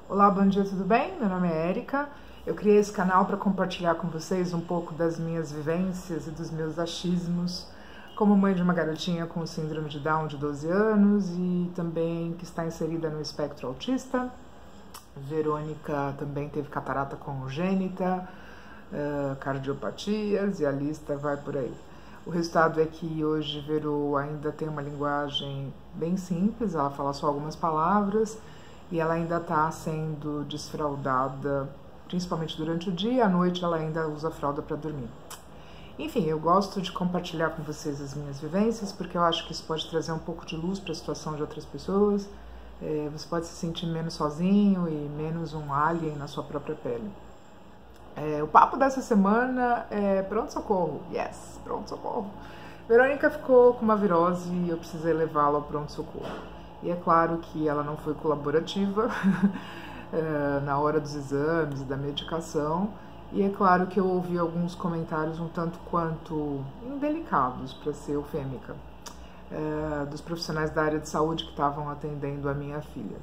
Olá, bom dia, tudo bem? Meu nome é Érica. Eu criei esse canal para compartilhar com vocês um pouco das minhas vivências e dos meus achismos como mãe de uma garotinha com síndrome de Down de 12 anos e também que está inserida no espectro autista. Verônica também teve catarata congênita, cardiopatias e a lista vai por aí. O resultado é que hoje Verô ainda tem uma linguagem bem simples, ela fala só algumas palavras e ela ainda está sendo desfraldada, principalmente durante o dia, à noite ela ainda usa fralda para dormir. Enfim, eu gosto de compartilhar com vocês as minhas vivências, porque eu acho que isso pode trazer um pouco de luz para a situação de outras pessoas. Você pode se sentir menos sozinho e menos um alien na sua própria pele. O papo dessa semana é pronto-socorro. Yes, pronto-socorro. Verônica ficou com uma virose e eu precisei levá-la ao pronto-socorro. E é claro que ela não foi colaborativa na hora dos exames e da medicação. E é claro que eu ouvi alguns comentários um tanto quanto indelicados, para ser eufêmica, dos profissionais da área de saúde que estavam atendendo a minha filha.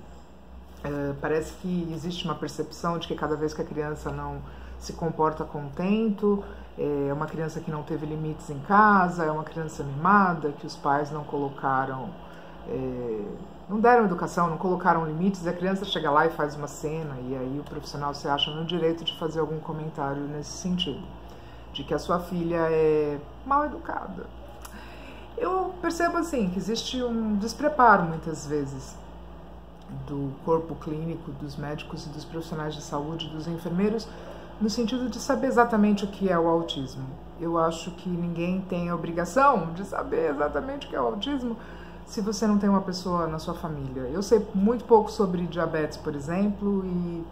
Parece que existe uma percepção de que cada vez que a criança não se comporta contento, é uma criança que não teve limites em casa, é uma criança mimada, que os pais não colocaram, não deram educação, não colocaram limites, e a criança chega lá e faz uma cena, e aí o profissional se acha no direito de fazer algum comentário nesse sentido, de que a sua filha é mal educada. Eu percebo assim que existe um despreparo muitas vezes do corpo clínico, dos médicos e dos profissionais de saúde, dos enfermeiros, no sentido de saber exatamente o que é o autismo. Eu acho que ninguém tem a obrigação de saber exatamente o que é o autismo se você não tem uma pessoa na sua família. Eu sei muito pouco sobre diabetes, por exemplo, e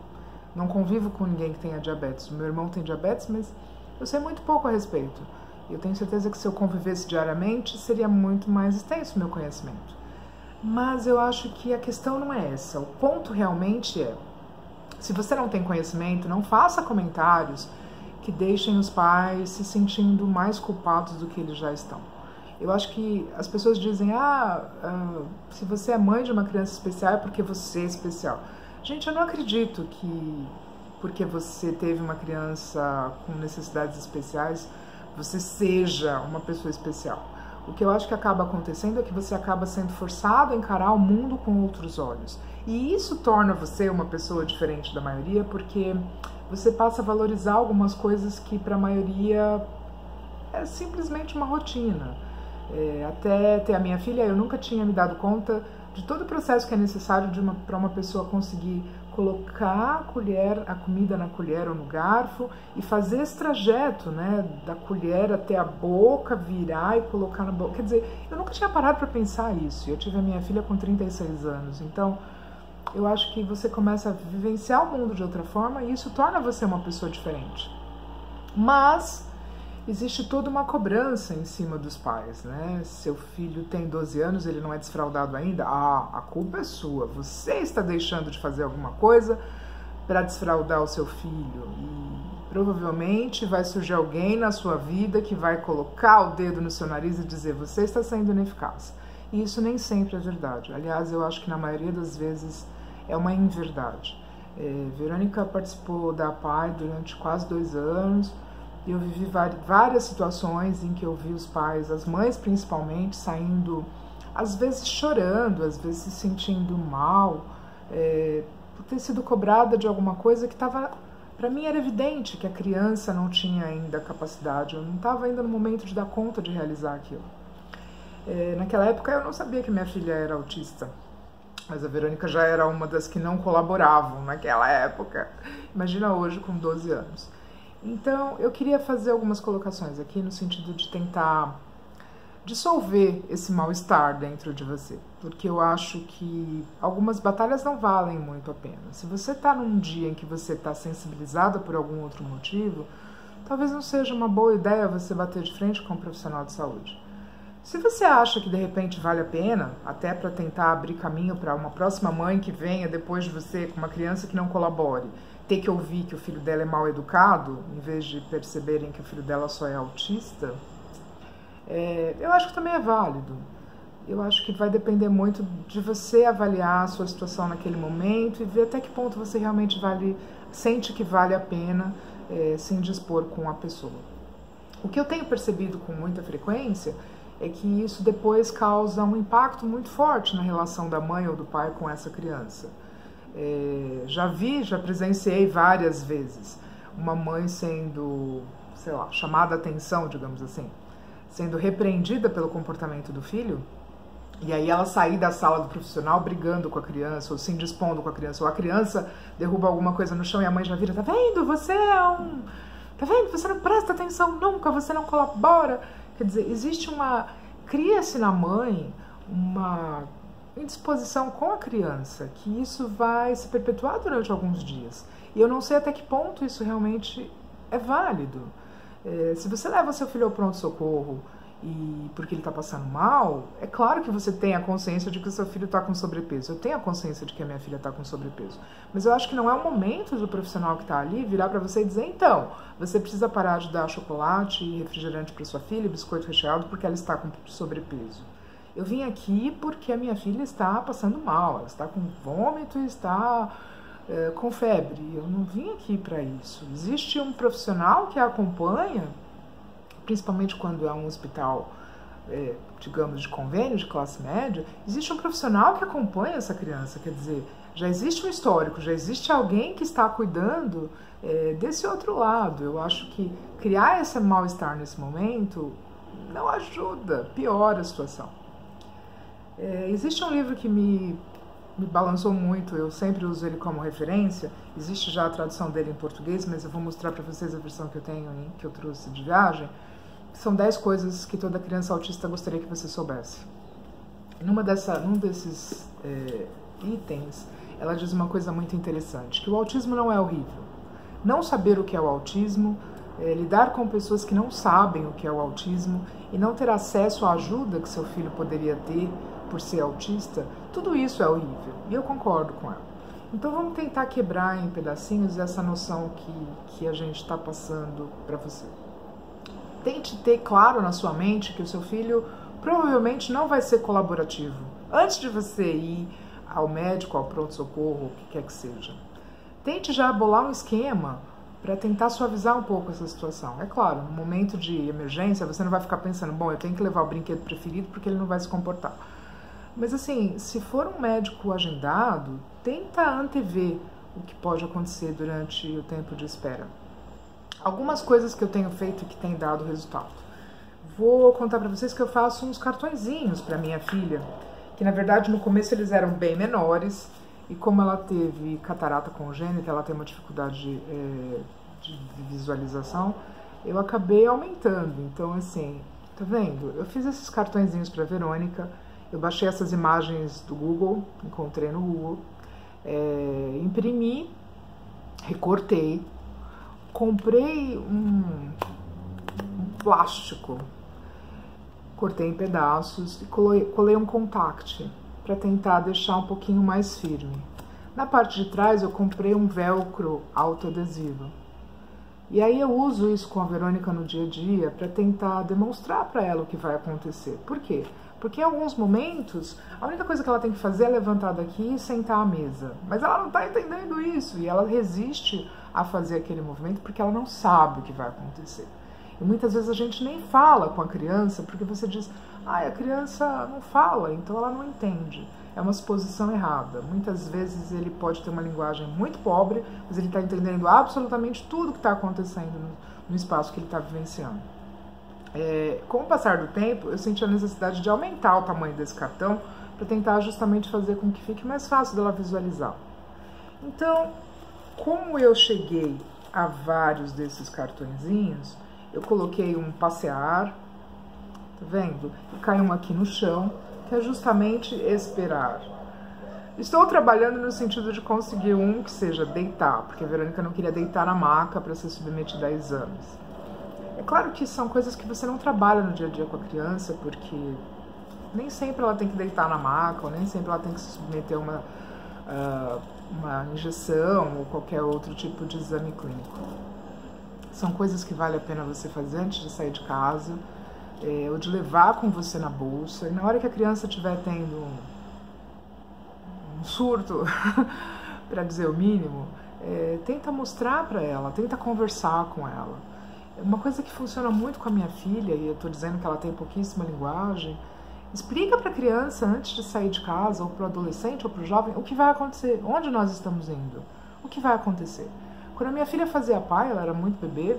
não convivo com ninguém que tenha diabetes. O meu irmão tem diabetes, mas eu sei muito pouco a respeito. Eu tenho certeza que se eu convivesse diariamente, seria muito mais extenso o meu conhecimento. Mas eu acho que a questão não é essa. O ponto realmente é, se você não tem conhecimento, não faça comentários que deixem os pais se sentindo mais culpados do que eles já estão. Eu acho que as pessoas dizem, se você é mãe de uma criança especial é porque você é especial. Gente, eu não acredito que porque você teve uma criança com necessidades especiais, você seja uma pessoa especial. O que eu acho que acaba acontecendo é que você acaba sendo forçado a encarar o mundo com outros olhos. E isso torna você uma pessoa diferente da maioria, porque você passa a valorizar algumas coisas que para a maioria é simplesmente uma rotina. Até ter a minha filha, eu nunca tinha me dado conta de todo o processo que é necessário para uma pessoa conseguir colocar a comida na colher ou no garfo e fazer esse trajeto, né, da colher até a boca, virar e colocar na boca. Quer dizer, eu nunca tinha parado para pensar isso. Eu tive a minha filha com 36 anos, então eu acho que você começa a vivenciar o mundo de outra forma e isso torna você uma pessoa diferente. Mas existe toda uma cobrança em cima dos pais, né? Seu filho tem 12 anos, ele não é desfraldado ainda? A culpa é sua. Você está deixando de fazer alguma coisa para desfraldar o seu filho. E provavelmente vai surgir alguém na sua vida que vai colocar o dedo no seu nariz e dizer, você está sendo ineficaz. E isso nem sempre é verdade. Aliás, eu acho que na maioria das vezes é uma inverdade. Verônica participou da APAE durante quase 2 anos, e eu vivi várias situações em que eu vi os pais, as mães principalmente, saindo, às vezes chorando, às vezes se sentindo mal, por ter sido cobrada de alguma coisa que estava, para mim era evidente que a criança não tinha ainda capacidade, eu não estava ainda no momento de dar conta de realizar aquilo. Naquela época eu não sabia que minha filha era autista, mas a Verônica já era uma das que não colaboravam naquela época. Imagina hoje com 12 anos. Então, eu queria fazer algumas colocações aqui no sentido de tentar dissolver esse mal-estar dentro de você, porque eu acho que algumas batalhas não valem muito a pena. Se você está num dia em que você está sensibilizada por algum outro motivo, talvez não seja uma boa ideia você bater de frente com um profissional de saúde. Se você acha que de repente vale a pena, até para tentar abrir caminho para uma próxima mãe que venha depois de você com uma criança que não colabore, ter que ouvir que o filho dela é mal educado, em vez de perceberem que o filho dela só é autista, eu acho que também é válido. eu acho que vai depender muito de você avaliar a sua situação naquele momento e ver até que ponto você realmente sente que vale a pena se indispor com a pessoa. O que eu tenho percebido com muita frequência é que isso depois causa um impacto muito forte na relação da mãe ou do pai com essa criança. Já presenciei várias vezes uma mãe sendo, sei lá, chamada a atenção, digamos assim, sendo repreendida pelo comportamento do filho, e aí ela sair da sala do profissional brigando com a criança, ou se indispondo com a criança, ou a criança derruba alguma coisa no chão e a mãe já vira, tá vendo, você não presta atenção nunca, você não colabora. Quer dizer, cria-se na mãe uma indisposição com a criança, que isso vai se perpetuar durante alguns dias. E eu não sei até que ponto isso realmente é válido. Se você leva seu filho ao pronto-socorro porque ele está passando mal, é claro que você tem a consciência de que o seu filho está com sobrepeso. Eu tenho a consciência de que a minha filha está com sobrepeso. Mas eu acho que não é o momento do profissional que está ali virar para você e dizer, então, você precisa parar de dar chocolate e refrigerante para sua filha, biscoito recheado, porque ela está com sobrepeso. Eu vim aqui porque a minha filha está passando mal, ela está com vômito e está com febre. Eu não vim aqui para isso. Existe um profissional que a acompanha, principalmente quando é um hospital, digamos, de convênio, de classe média, existe um profissional que acompanha essa criança, quer dizer, já existe um histórico, já existe alguém que está cuidando desse outro lado. Eu acho que criar esse mal-estar nesse momento não ajuda, piora a situação. Existe um livro que me balançou muito, eu sempre uso ele como referência, existe já a tradução dele em português, mas eu vou mostrar para vocês a versão que eu tenho, que eu trouxe de viagem. São 10 coisas que toda criança autista gostaria que você soubesse. Num desses itens, ela diz uma coisa muito interessante, que o autismo não é horrível. Não saber o que é o autismo, lidar com pessoas que não sabem o que é o autismo e não ter acesso à ajuda que seu filho poderia ter por ser autista, tudo isso é horrível. E eu concordo com ela. Então vamos tentar quebrar em pedacinhos essa noção que a gente está passando para você. Tente ter claro na sua mente que o seu filho provavelmente não vai ser colaborativo. Antes de você ir ao médico, ao pronto-socorro, o que quer que seja. Tente já bolar um esquema para tentar suavizar um pouco essa situação. É claro, no momento de emergência, você não vai ficar pensando, bom, eu tenho que levar o brinquedo preferido porque ele não vai se comportar. Mas assim, se for um médico agendado, tenta antever o que pode acontecer durante o tempo de espera. Algumas coisas que eu tenho feito e que tem dado resultado. Vou contar para vocês que eu faço uns cartõezinhos para minha filha, que na verdade no começo eles eram bem menores, e como ela teve catarata congênita, ela tem uma dificuldade de visualização, eu acabei aumentando. Então assim, tá vendo? Eu fiz esses cartõezinhos para Verônica, eu baixei essas imagens do Google, encontrei no Google, imprimi, recortei, comprei um plástico, cortei em pedaços e colei um contact para tentar deixar um pouquinho mais firme. Na parte de trás eu comprei um velcro autoadesivo. E aí eu uso isso com a Verônica no dia a dia para tentar demonstrar para ela o que vai acontecer. Por quê? Porque em alguns momentos, a única coisa que ela tem que fazer é levantar daqui e sentar à mesa. Mas ela não está entendendo isso e ela resiste a fazer aquele movimento porque ela não sabe o que vai acontecer. E muitas vezes a gente nem fala com a criança porque você diz, a criança não fala, então ela não entende. É uma suposição errada. Muitas vezes ele pode ter uma linguagem muito pobre, mas ele está entendendo absolutamente tudo que está acontecendo no espaço que ele está vivenciando. Com o passar do tempo, eu senti a necessidade de aumentar o tamanho desse cartão para tentar justamente fazer com que fique mais fácil dela visualizar. Então, como eu cheguei a vários desses cartõezinhos, eu coloquei um passear, tá vendo? E caiu um aqui no chão, que é justamente esperar. Estou trabalhando no sentido de conseguir um que seja deitar, porque a Verônica não queria deitar na maca para ser submetida a exames. É claro que são coisas que você não trabalha no dia a dia com a criança, porque nem sempre ela tem que deitar na maca, ou nem sempre ela tem que se submeter a uma injeção ou qualquer outro tipo de exame clínico. São coisas que vale a pena você fazer antes de sair de casa, ou de levar com você na bolsa. E na hora que a criança estiver tendo um surto, para dizer o mínimo, tenta mostrar para ela, tenta conversar com ela. Uma coisa que funciona muito com a minha filha, e eu estou dizendo que ela tem pouquíssima linguagem, explica para a criança antes de sair de casa, ou para o adolescente, ou para o jovem, o que vai acontecer, onde nós estamos indo, o que vai acontecer. Quando a minha filha fazia pai, ela era muito bebê,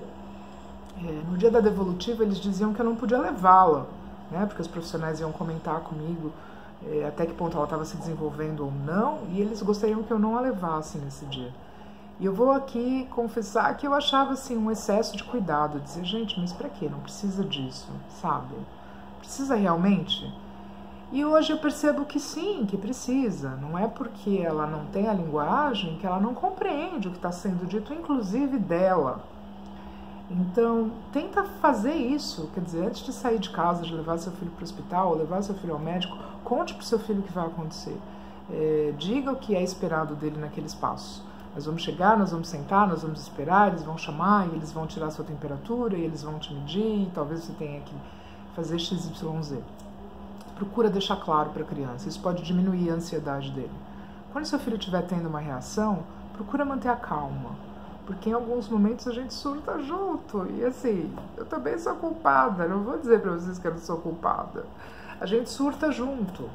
no dia da devolutiva eles diziam que eu não podia levá-la, né, porque os profissionais iam comentar comigo até que ponto ela estava se desenvolvendo ou não, e eles gostariam que eu não a levasse nesse dia. E eu vou aqui confessar que eu achava assim um excesso de cuidado, dizer, gente, mas para quê? Não precisa disso, sabe? Precisa realmente? E hoje eu percebo que sim, que precisa. Não é porque ela não tem a linguagem que ela não compreende o que está sendo dito, inclusive dela. Então, tenta fazer isso, quer dizer, antes de sair de casa, de levar seu filho para o hospital, ou levar seu filho ao médico, conte para o seu filho o que vai acontecer. Diga o que é esperado dele naquele espaço. Nós vamos chegar, nós vamos sentar, nós vamos esperar, eles vão chamar, e eles vão tirar a sua temperatura, e eles vão te medir, e talvez você tenha que fazer XYZ. Procura deixar claro para a criança, isso pode diminuir a ansiedade dele. Quando seu filho estiver tendo uma reação, procura manter a calma, porque em alguns momentos a gente surta junto, e assim, eu também sou culpada, não vou dizer para vocês que eu não sou culpada, a gente surta junto.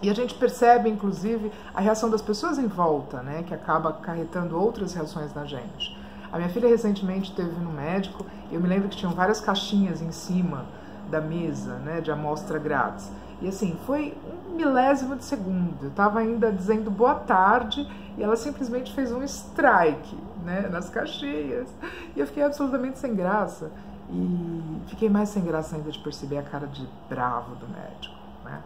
E a gente percebe, inclusive, a reação das pessoas em volta, né, que acaba acarretando outras reações na gente. A minha filha recentemente esteve no médico e eu me lembro que tinham várias caixinhas em cima da mesa, né, de amostra grátis. E assim, foi um milésimo de segundo. Eu estava ainda dizendo boa tarde e ela simplesmente fez um strike, né, nas caixinhas. E eu fiquei absolutamente sem graça. E fiquei mais sem graça ainda de perceber a cara de bravo do médico, né.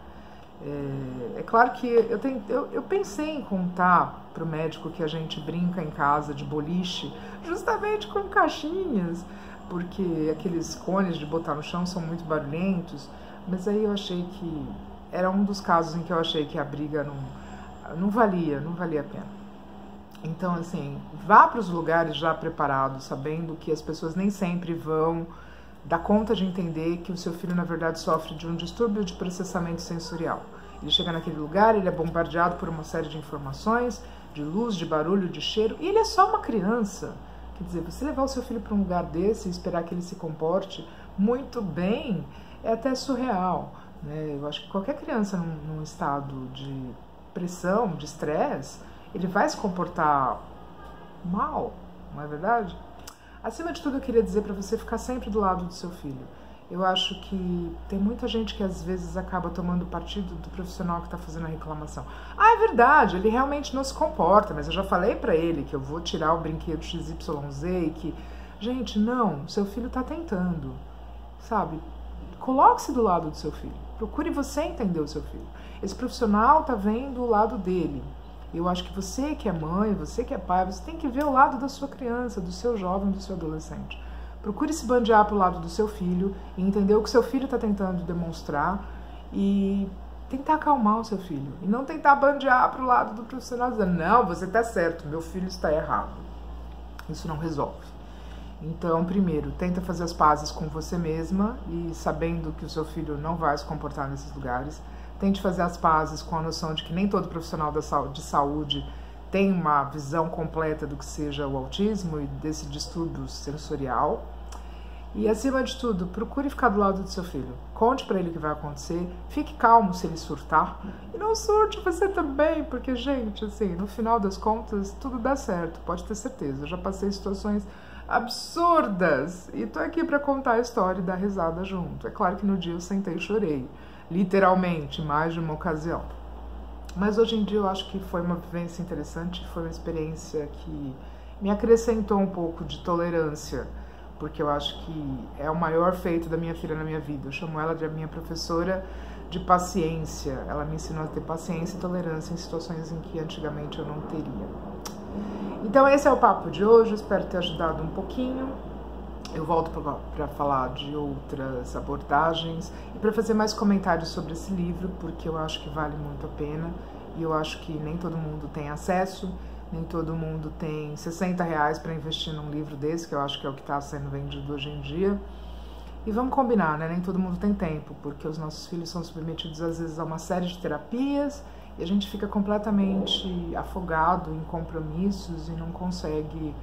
É claro que eu pensei em contar para o médico que a gente brinca em casa de boliche justamente com caixinhas, porque aqueles cones de botar no chão são muito barulhentos, mas aí eu achei que era um dos casos em que eu achei que a briga não valia a pena. Então, assim, vá para os lugares já preparados, sabendo que as pessoas nem sempre vão dar conta de entender que o seu filho, na verdade, sofre de um distúrbio de processamento sensorial. Ele chega naquele lugar, ele é bombardeado por uma série de informações, de luz, de barulho, de cheiro, e ele é só uma criança. Quer dizer, você levar o seu filho para um lugar desse e esperar que ele se comporte muito bem é até surreal, né? Eu acho que qualquer criança num estado de pressão, de estresse, ele vai se comportar mal, não é verdade? Acima de tudo, eu queria dizer para você ficar sempre do lado do seu filho. Eu acho que tem muita gente que às vezes acaba tomando partido do profissional que está fazendo a reclamação. Ah, é verdade, ele realmente não se comporta, mas eu já falei para ele que eu vou tirar o brinquedo XYZ e que... Gente, não, seu filho está tentando, sabe? Coloque-se do lado do seu filho, procure você entender o seu filho. Esse profissional está vendo o lado dele. Eu acho que você que é mãe, você que é pai, você tem que ver o lado da sua criança, do seu jovem, do seu adolescente. Procure se bandear para o lado do seu filho e entender o que seu filho está tentando demonstrar e tentar acalmar o seu filho. E não tentar bandear para o lado do profissional dizendo, não, você está certo, meu filho está errado. Isso não resolve. Então, primeiro, tenta fazer as pazes com você mesma e sabendo que o seu filho não vai se comportar nesses lugares. Tente fazer as pazes com a noção de que nem todo profissional de saúde tem uma visão completa do que seja o autismo e desse distúrbio sensorial. E, acima de tudo, procure ficar do lado do seu filho. Conte para ele o que vai acontecer. Fique calmo se ele surtar. E não surte você também, porque, gente, assim, no final das contas, tudo dá certo. Pode ter certeza. Eu já passei situações absurdas. E tô aqui para contar a história e dar risada junto. É claro que no dia eu sentei e chorei. Literalmente, mais de uma ocasião. Mas hoje em dia eu acho que foi uma vivência interessante, foi uma experiência que me acrescentou um pouco de tolerância, porque eu acho que é o maior feito da minha filha na minha vida. Eu chamo ela de minha professora de paciência. Ela me ensinou a ter paciência e tolerância em situações em que antigamente eu não teria. Então esse é o papo de hoje, espero ter ajudado um pouquinho. Eu volto para falar de outras abordagens e para fazer mais comentários sobre esse livro, porque eu acho que vale muito a pena e eu acho que nem todo mundo tem acesso, nem todo mundo tem R$60 para investir num livro desse, que eu acho que é o que está sendo vendido hoje em dia. E vamos combinar, né? Nem todo mundo tem tempo, porque os nossos filhos são submetidos às vezes a uma série de terapias e a gente fica completamente afogado em compromissos e não consegue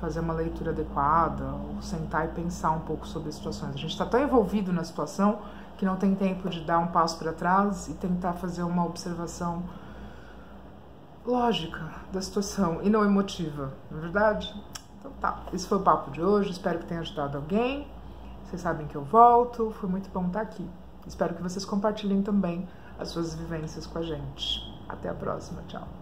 fazer uma leitura adequada ou sentar e pensar um pouco sobre as situações. A gente está tão envolvido na situação que não tem tempo de dar um passo para trás e tentar fazer uma observação lógica da situação e não emotiva, não é verdade? Então tá, esse foi o papo de hoje, espero que tenha ajudado alguém. Vocês sabem que eu volto, foi muito bom estar aqui. Espero que vocês compartilhem também as suas vivências com a gente. Até a próxima, tchau.